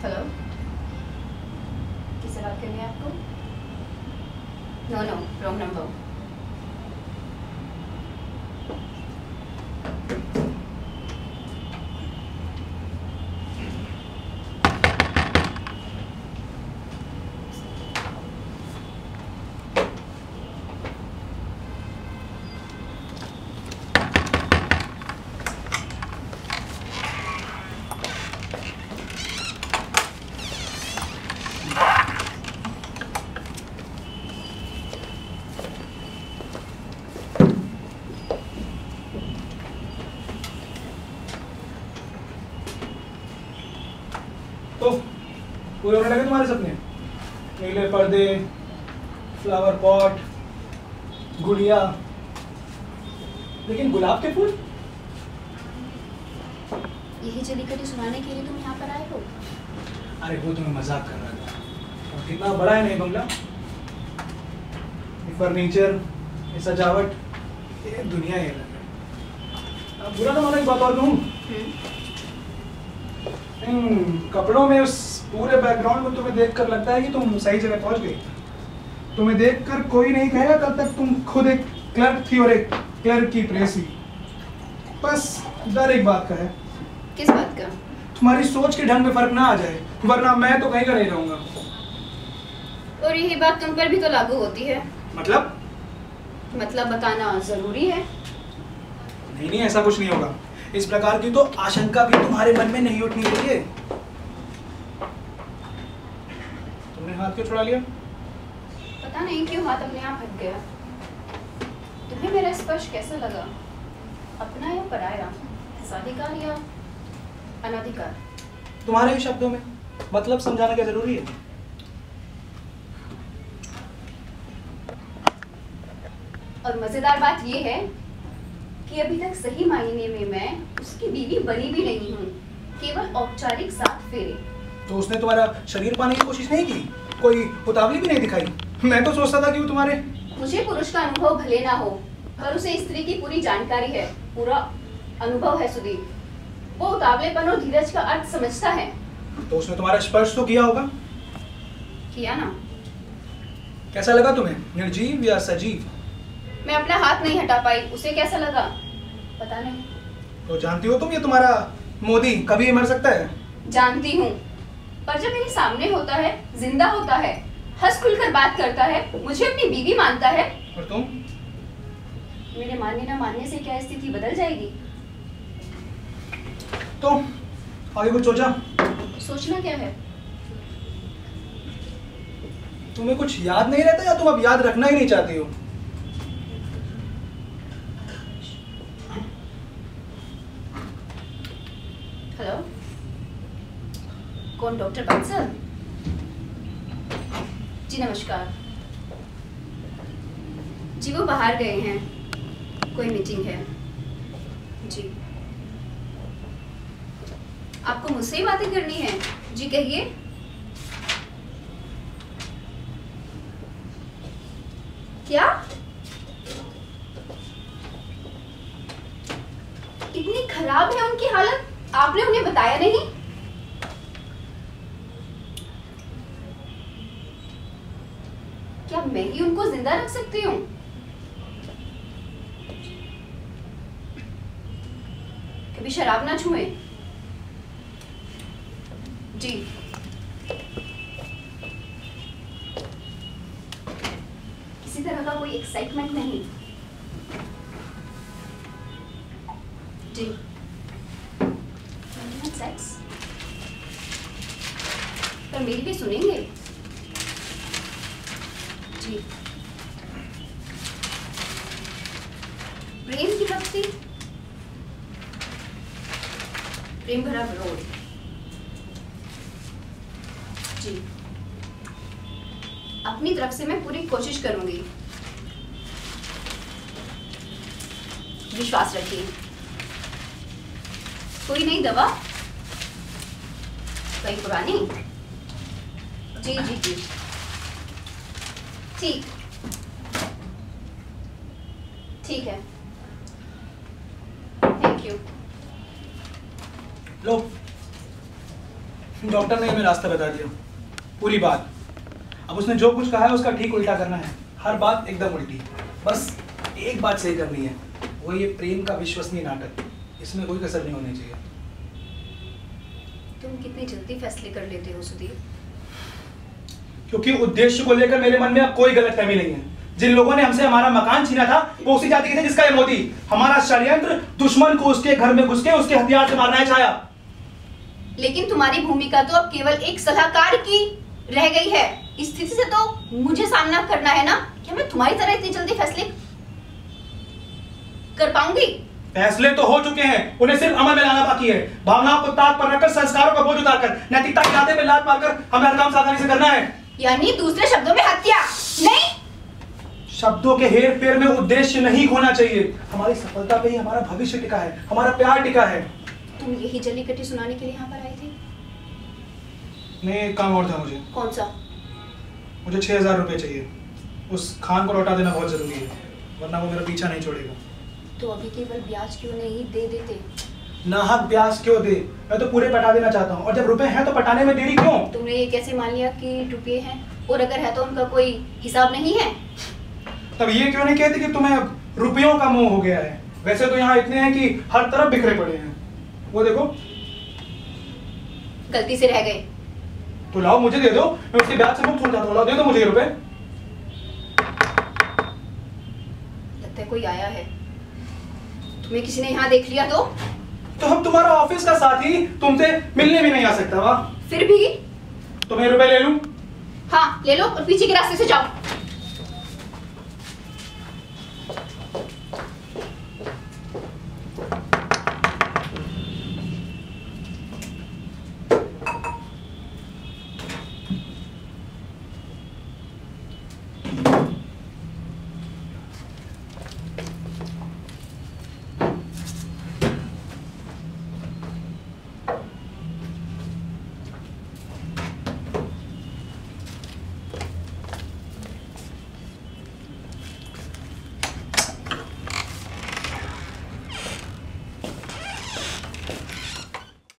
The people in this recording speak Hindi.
हेलो, किससे बात करनी है आपको? No no, wrong number. तो पूरे होने लगे तुम्हारे सपने? नीले पर्दे, फ्लावर पॉट, गुड़िया, लेकिन गुलाब के फूल? यही जलीकटी सुनाने के लिए तुम यहाँ पर आए हो? अरे वो तुम्हें मजाक कर रहा था। और कितना बड़ा है नहीं बंगला, ये फर्नीचर, ये सजावट, ये दुनिया ही अलग है। अब बुरा ना मानो, एक बात और कहूँ, इन कपड़ों में, उस पूरे बैकग्राउंड में तुम्हें देखकर लगता है कि तुम सही जगह पहुंच गई। तुम्हें देखकर कोई नहीं कहेगा कल तक तुम खुद एक क्लर्क थी और एक क्लर्क की प्रेसी। बस डर एक बात का है। किस बात का? तुम्हारी सोच के ढंग में फर्क ना आ जाए, वरना मैं तो कहीं का नहीं रहूंगा। और यही बात तुम पर भी तो लागू होती है। मतलब बताना जरूरी है। नहीं नहीं, ऐसा कुछ नहीं होगा। इस प्रकार की तो आशंका भी तुम्हारे मन में नहीं उठनी चाहिए। तुमने हाथ क्यों छुड़ा लिया? पता नहीं क्यों हाथ अपने आप हट गया। तुम्हें मेरा स्पर्श कैसा लगा? अपना या पराया? साधिकार या अनाधिकार? तुम्हारे ही शब्दों में मतलब समझाना क्या जरूरी है? और मजेदार बात यह है कि अभी तक सही मायने में मैं उसकी बीवी बनी भी नहीं हूँ, केवल औपचारिक 7 फेरे। तो उसने तुम्हारा शरीर पाने की कोशिश नहीं की? कोई उतावली भी नहीं दिखाई? मैं तो सोचता था कि वो तुम्हारे... मुझे पुरुष का अनुभव भले ना हो, पर उसे स्त्री की पूरी जानकारी है, पूरा अनुभव है सुदीप। वो उतावलेपन और धीरज का अर्थ समझता है। तो उसने तुम्हारा स्पर्श तो किया होगा? किया ना। कैसा लगा तुम्हें, निर्जीव या सजीव? मैं अपना हाथ नहीं हटा पाई, उसे कैसा लगा पता नहीं। तो जानती हो तुम, ये तुम्हारा मोदी कभी मर सकता है? जानती हूँ, पर जब मेरे सामने होता है, जिंदा होता है, हंस खुलकर बात करता है, मुझे अपनी बीवी मानता है। और तुम? मेरे मानने ना मानने से क्या स्थिति बदल जाएगी? तो आगे कुछ सोचा? सोचना क्या है? तुम्हें कुछ याद नहीं रहता या तुम अब याद रखना ही नहीं चाहती हो? हेलो, कौन? डॉक्टर बंसल? जी नमस्कार। जी वो बाहर गए हैं, कोई मीटिंग है। जी आपको मुझसे ही बातें करनी है? जी कहिए। क्या? इतनी खराब है उनकी हालत, आपने उन्हें बताया नहीं? क्या मैं ही उनको जिंदा रख सकती हूँ? कभी शराब ना छुए। जी किसी तरह का कोई एक्साइटमेंट नहीं। जी सेक्स, पर मेरी भी सुनेंगे? जी प्रेम की भक्ति, प्रेम भरा विरोध। जी अपनी तरफ से मैं पूरी कोशिश करूंगी, विश्वास रखिए। कोई नई दवा? कई पुरानी? जी जी जी ठीक ठीक है, थैंक यू। लो, डॉक्टर ने हमें रास्ता बता दिया, पूरी बात। अब उसने जो कुछ कहा है उसका ठीक उल्टा करना है, हर बात एकदम उल्टी। बस एक बात सही करनी है, वो ये प्रेम का विश्वसनीय नाटक, इसमें कोई कसर नहीं होनी चाहिए। तुम कितनी जल्दी फैसले कर लेते हो सुदीप? क्योंकि उद्देश्य को लेकर मेरे मन में अब कोई गलतफहमी नहीं है। जिन लोगों ने हमसे हमारा मकान छीना था वो उसी जाति के थे जिसका ये मोदी हमारा षड्यंत्र दुश्मन को उसके घर में घुस के उसके हथियार से मारना है चाहा। लेकिन तुम्हारी भूमिका तो अब केवल एक सलाहकार की रह गई है। इस स्थिति से तो मुझे सामना करना है ना। क्या मैं तुम्हारी तरह इतनी जल्दी फैसले कर पाऊंगी? फैसले तो हो चुके हैं, उन्हें सिर्फ अमल में लाना बाकी है। भावनाओं को ताक पर रखकर, संस्कारों का बोझ उतारकर, नैतिकता के कांधे में लात मारकर हमें हर काम सावधानी से करना है। यानी दूसरे शब्दों में हत्या नहीं? शब्दों के हेर फेर में उद्देश्य नहीं खोना चाहिए। हमारी सफलता पे ही हमारा भविष्य टिका है, हमारा प्यार टिका है। तुम यही जलीकट्टी सुनाने के लिए यहाँ पर आई थी? नहीं, एक काम और था मुझे। कौन सा? मुझे 6000 रुपए चाहिए। उस खान को लौटा देना बहुत जरूरी है, वरना वो मेरा पीछा नहीं छोड़ेगा। तो अभी केवल ब्याज क्यों नहीं दे देते? नाहक ब्याज क्यों दे? मैं तो पूरे पटा देना चाहता हूँ, और जब रुपए हैं तो पटाने में देरी क्यों? तुमने ये कैसे मान लिया कि रुपये हैं, और अगर है तो उनका कोई हिसाब नहीं है? तब ये क्यों नहीं कहते कि तुम्हें अब रुपयों का मोह हो गया है? वैसे तो यहाँ इतने हैं कि हर तरफ बिखरे पड़े हैं। वो देखो, गलती से रह गए। तो लाओ मुझे दे दो, मैं उसके ब्याज से मुक्त हो जाता हूँ। लाओ दे दो मुझे रुपए। लगता है कोई आया है। तुम्हें किसी ने यहाँ देख लिया तो हम तुम्हारा ऑफिस का साथी तुमसे मिलने भी नहीं आ सकता। वाह, फिर भी तो मैं रुपए ले लूं? हाँ ले लो, और पीछे के रास्ते से जाओ।